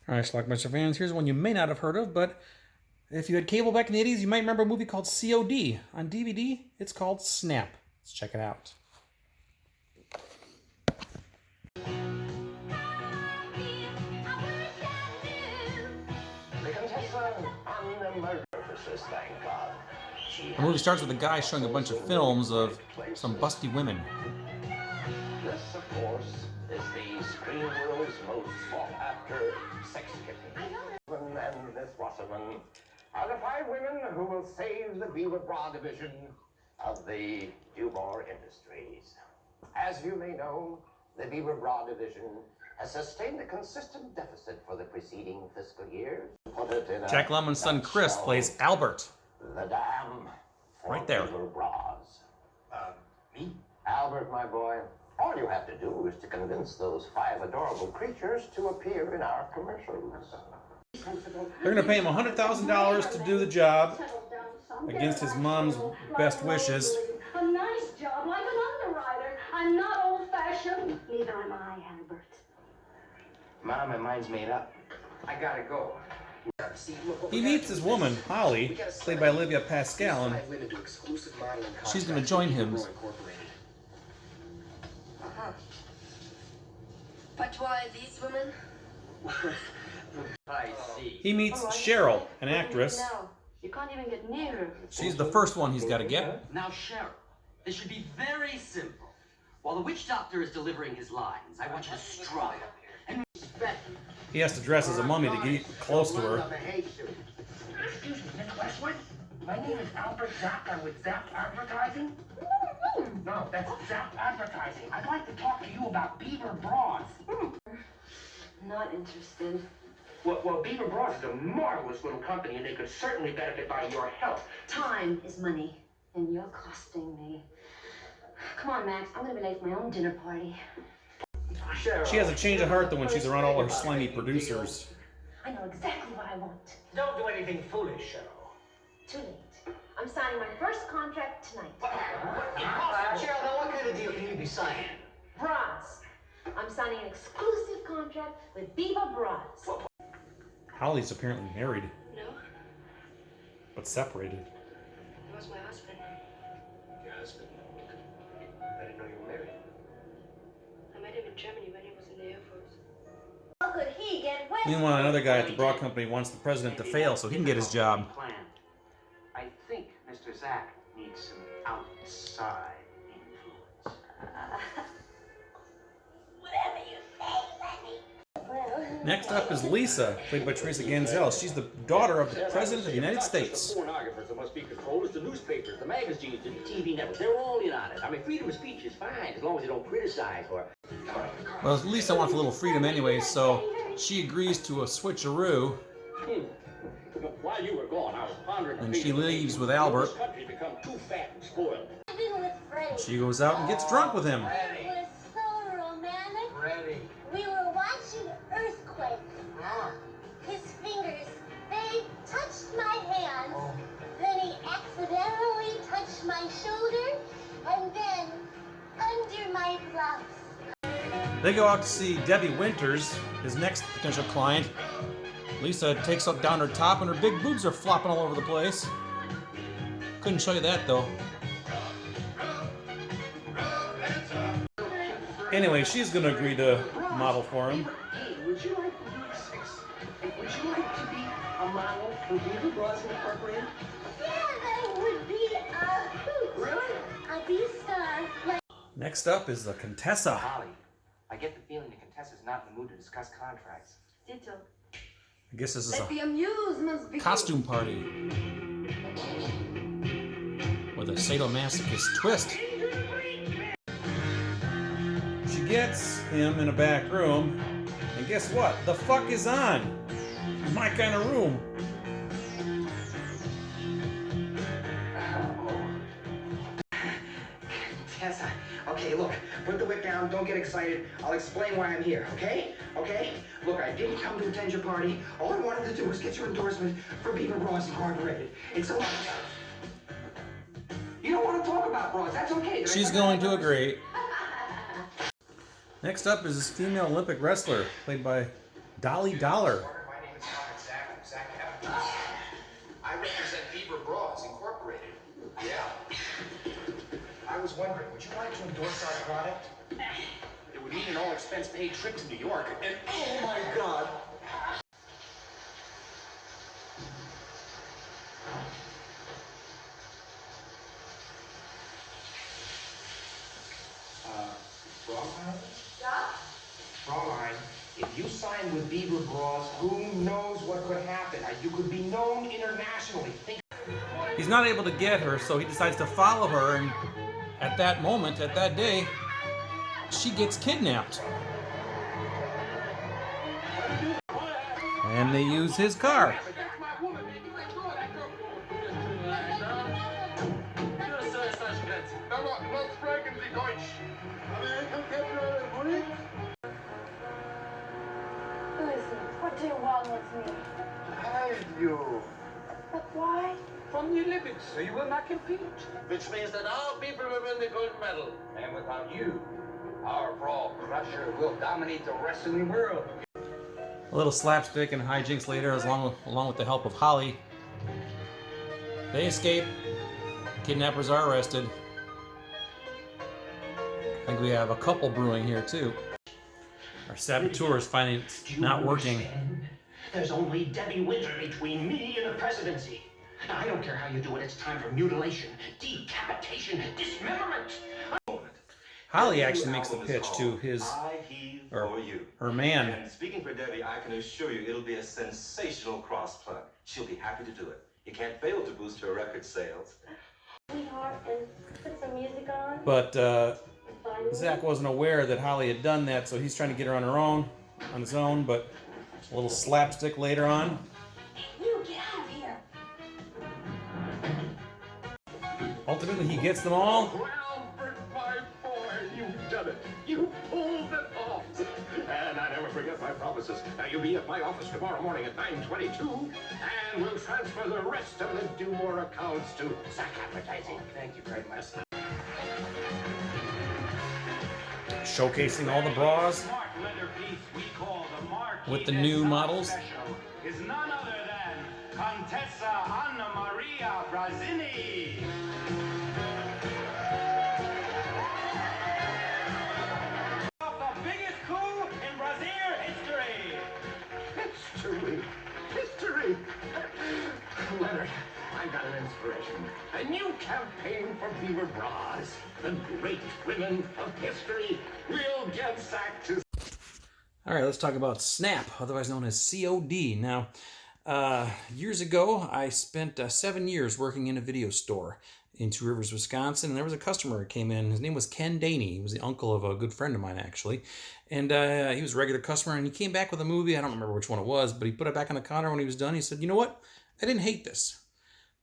All right, Schlockmeister fans, here's one you may not have heard of, but if you had cable back in the 80s, you might remember a movie called C.O.D. On DVD, it's called Snap. Let's check it out. The movie starts with a guy showing a bunch of films of some busty women. This, of course, is the screen world's most sought-after sex kitten. And Miss Wasserman are the 5 women who will save the Beaver Bra division of the Beaver Industries. As you may know, the Beaver Bra division has sustained a consistent deficit for the preceding fiscal years. Jack Lemmon's son Chris plays Albert. The dam for right there. Beaver Bras. Me? Albert, my boy, all you have to do is to convince those 5 adorable creatures to appear in our commercials. They're going to pay him $100,000 to do the job against his mom's best wishes. A nice job, like an underwriter. I'm not old-fashioned. Neither am I, Albert. Mom, my mind's made up. I gotta go. He meets his woman, Holly, played by Olivia Pascal, and she's going to join him. But why these women? I see. He meets Cheryl, an actress. No, you can't even get near her. She's the first one he's got to get. Now, Cheryl, this should be very simple. While the witch doctor is delivering his lines, I want you to strut and respect. He has to dress as a mummy to get close to her. Excuse me, Miss Westwood. My name is Albert Zapp. I'm with Zapp Advertising. No, that's Zapp Advertising. I'd like to talk to you about Beaver Bras. Not interested. Well, Beaver Bras is a marvelous little company, and they could certainly benefit by your help. Time is money, and you're costing me. Come on, Max. I'm gonna be late for my own dinner party. She has a change of heart though when she's around all her slimy producers. I know exactly what I want. Don't do anything foolish, Cheryl. Too late. I'm signing my first contract tonight. Cheryl, now what kind of deal can you be signing? Bras. I'm signing an exclusive contract with Beaver Bras. Holly's apparently married, No, but separated. it was my husband. Your husband? I didn't know you were married. I met him in Germany when he was in the Air Force. How could he get wet? Meanwhile, another guy at the bra company wants the president to fail so he can get his job. Planned. I think Mr. Zack needs some outside influence. Whatever you say, Lenny. Next up is Lisa, played by Teresa Ganzel. She's the daughter of the President of the United States. The pornographers that must be controlled. It's the newspapers, the magazines, and the TV networks. They're all in on it. I mean, freedom of speech is fine as long as they don't criticize or... Well, Lisa wants a little freedom anyway, so she agrees to a switcheroo. While you were gone, I was pondering... And she leaves with Albert. This country's become too fat and spoiled. I've been with Freddie. She goes out and gets drunk with him. It was so romantic. Ready. We were watching Earthquake. His fingers, they touched my hand. Then he accidentally touched my shoulder, and then under my blouse. They go out to see Debbie Winters, his next potential client. Lisa takes up down her top and her big boobs are flopping all over the place. Couldn't show you that though. Anyway, she's gonna agree to model for him. Hey, would you like to be a model for Beaver Bras Incorporated? Yeah, that would be a hoot. Really? A B-star. Like Next up is the Contessa. Holly, I get the feeling the Contessa's not in the mood to discuss contracts. Ditto. I guess this is Let a the amusements begin. costume party with a sadomasochist twist. She gets him in a back room, and guess what? The fuck is on? My kind of room. Tessa, okay, look, put the whip down, don't get excited. I'll explain why I'm here, okay? Okay? Look, I didn't come to attend your party. All I wanted to do was get your endorsement for Beaver Bras Incorporated. It's a lot. You don't want to talk about bras, that's okay. She's going to agree. Next up is this female Olympic wrestler, played by Dolly Dollar. My name is Zach. I represent Beaver Bras Incorporated. Yeah. I was wondering, would you like to endorse our product? It would mean an all-expense-paid trip to New York, and oh my God! Fraulein, if you signed with Beaver Bras, who knows what could happen? You could be known internationally. He's not able to get her, so he decides to follow her, and at that moment, at that day, she gets kidnapped. And they use his car. Listen, what do you want with me? Hide you But why? from the Olympics, so you will not compete. Which means that our people will win the gold medal. And without you, our bra crusher will dominate the wrestling world. A little slapstick and hijinks later, along with the help of Holly. They escape. Kidnappers are arrested. I think we have a couple brewing here too. Our saboteur is finding it's not working. There's only Debbie Winter between me and the presidency. Now, I don't care how you do it. It's time for mutilation, decapitation, dismemberment. Holly actually makes the pitch to his or her man. And speaking for Debbie, I can assure you it'll be a sensational cross plug. She'll be happy to do it. You can't fail to boost her record sales. Sweetheart, and put some music on. But Zach wasn't aware that Holly had done that, so he's trying to get her on his own, but a little slapstick later on. You get out of here. Ultimately, he gets them all. Well, Albert, my boy, you've done it. You pulled it off. And I never forget my promises. Now, you'll be at my office tomorrow morning at 9:22, and we'll transfer the rest of the Do More accounts to Zach Advertising. Thank you very much. Showcasing all the bras Smart leather piece we call the Marquis with the new models. Special is none other than Contessa Anna Maria Brazzini. The biggest coup in Brazil history. History. Leonard, I've got an inspiration. A new campaign for Beaver Bras. The great women of history will get Zach to... All right, let's talk about Snap, otherwise known as C.O.D. Now, years ago, I spent 7 years working in a video store in Two Rivers, Wisconsin, and there was a customer who came in. His name was Ken Daney. He was the uncle of a good friend of mine, actually. And he was a regular customer, and he came back with a movie. I don't remember which one it was, but he put it back on the counter when he was done. He said, you know what? I didn't hate this.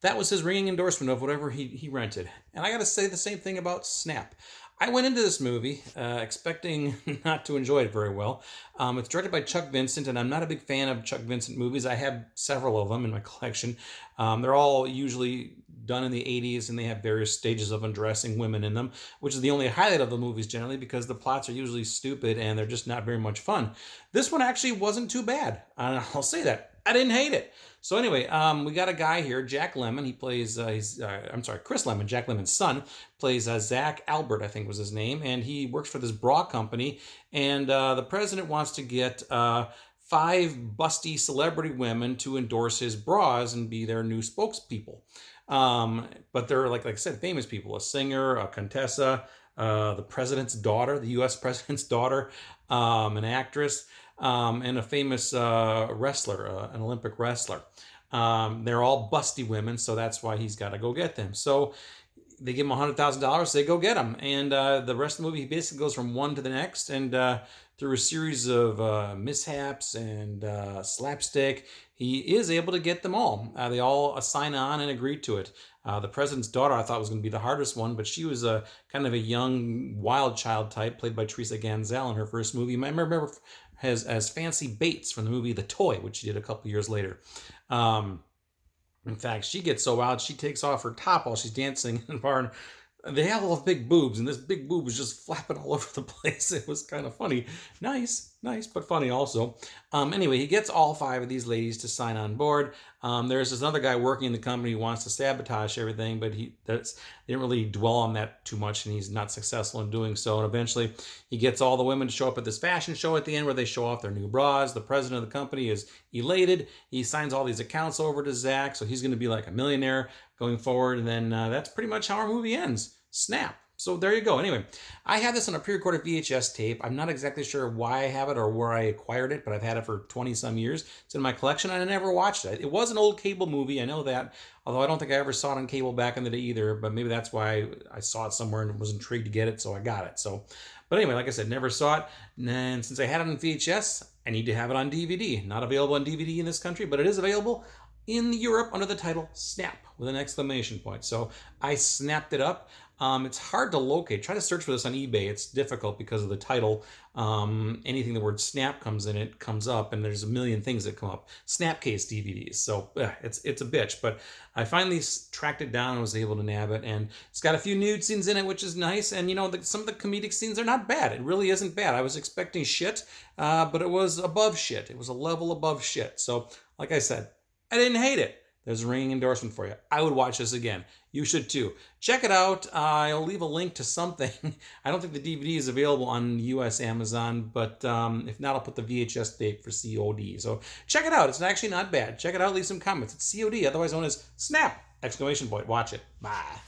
That was his ringing endorsement of whatever he rented. And I got to say the same thing about Snap. I went into this movie expecting not to enjoy it very well. It's directed by Chuck Vincent, and I'm not a big fan of Chuck Vincent movies. I have several of them in my collection. They're all usually done in the 80s, and they have various stages of undressing women in them, which is the only highlight of the movies generally because the plots are usually stupid and they're just not very much fun. This one actually wasn't too bad. I'll say that. I didn't hate it. So anyway, we got a guy here, Jack Lemmon. He plays, Chris Lemmon, Jack Lemmon's son, plays Zach Albert, I think was his name, and he works for this bra company, and the president wants to get 5 busty celebrity women to endorse his bras and be their new spokespeople. But they're, like I said, famous people, a singer, a Contessa, the president's daughter, the U.S. president's daughter, an actress, and a famous wrestler, an Olympic wrestler. They're all busty women, so that's why he's got to go get them. So they give him $100,000, they go get them. And the rest of the movie, he basically goes from one to the next, and through a series of mishaps and slapstick, he is able to get them all. They all sign on and agree to it. The president's daughter, I thought was going to be the hardest one, but she was a kind of a young, wild child type, played by Teresa Ganzel in her first movie. You might remember as Fancy Bates from the movie The Toy, which she did a couple years later. In fact, she gets so wild, she takes off her top while she's dancing in the bar, and They have all big boobs, and this big boob was just flapping all over the place. It was kind of funny. Nice, but funny also. Anyway, he gets all 5 of these ladies to sign on board. There's this other guy working in the company who wants to sabotage everything, but they didn't really dwell on that too much, and he's not successful in doing so. And eventually, he gets all the women to show up at this fashion show at the end where they show off their new bras. The president of the company is elated. He signs all these accounts over to Zach, so he's going to be like a millionaire going forward. And then that's pretty much how our movie ends. Snap. So there you go. Anyway, I had this on a pre-recorded VHS tape. I'm not exactly sure why I have it or where I acquired it, but I've had it for 20-some years. It's in my collection, and I never watched it. It was an old cable movie, I know that, although I don't think I ever saw it on cable back in the day either, but maybe that's why I saw it somewhere and was intrigued to get it, so I got it. But anyway, like I said, never saw it, and since I had it on VHS, I need to have it on DVD. Not available on DVD in this country, but it is available in Europe under the title Snap with an exclamation point. So I snapped it up. It's hard to locate. Try to search for this on eBay. It's difficult because of the title. Anything the word snap comes in, it comes up, and there's a million things that come up. Snapcase DVDs. So it's a bitch. But I finally tracked it down and was able to nab it. And it's got a few nude scenes in it, which is nice. And, some of the comedic scenes are not bad. It really isn't bad. I was expecting shit, but it was above shit. It was a level above shit. So, like I said, I didn't hate it. There's a ringing endorsement for you. I would watch this again. You should too. Check it out. I'll leave a link to something. I don't think the DVD is available on US Amazon, but if not, I'll put the VHS tape for C.O.D. So check it out. It's actually not bad. Check it out. Leave some comments. It's C.O.D., otherwise known as Snap! Exclamation point. Watch it. Bye.